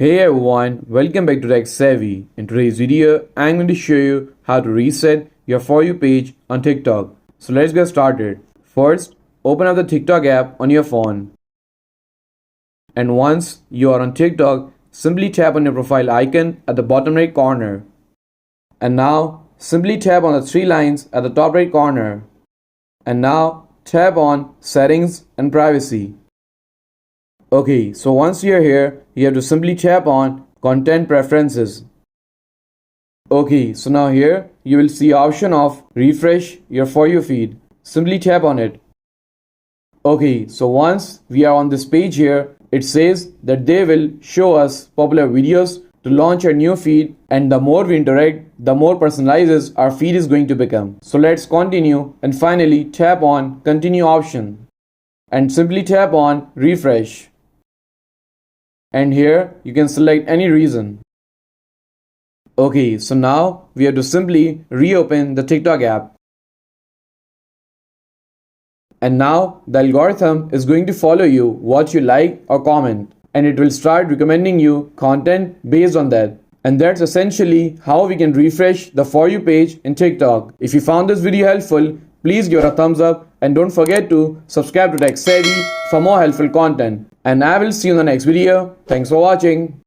Hey everyone, welcome back to Tech Savvy. In today's video, I'm going to show you how to reset your For You page on TikTok. So let's get started. First, open up the TikTok app on your phone. And once you are on TikTok, simply tap on your profile icon at the bottom right corner. And now, simply tap on the three lines at the top right corner. And now, tap on Settings and Privacy. Okay, so once you're here, you have to simply tap on Content Preferences. Okay, so now here you will see option of refresh your For You feed. Simply tap on it. Okay, so once we are on this page here, it says that they will show us popular videos to launch a new feed, and the more we interact, the more personalized our feed is going to become. So let's continue and finally tap on Continue option and simply tap on Refresh. And here you can select any reason. Okay, so now we have to simply reopen the TikTok app. And now the algorithm is going to follow you what you like or comment, and it will start recommending you content based on that. And that's essentially how we can refresh the For You page in TikTok. If you found this video helpful, please give it a thumbs up and don't forget to subscribe to Tech Savvy for more helpful content. And I will see you in the next video. Thanks for watching.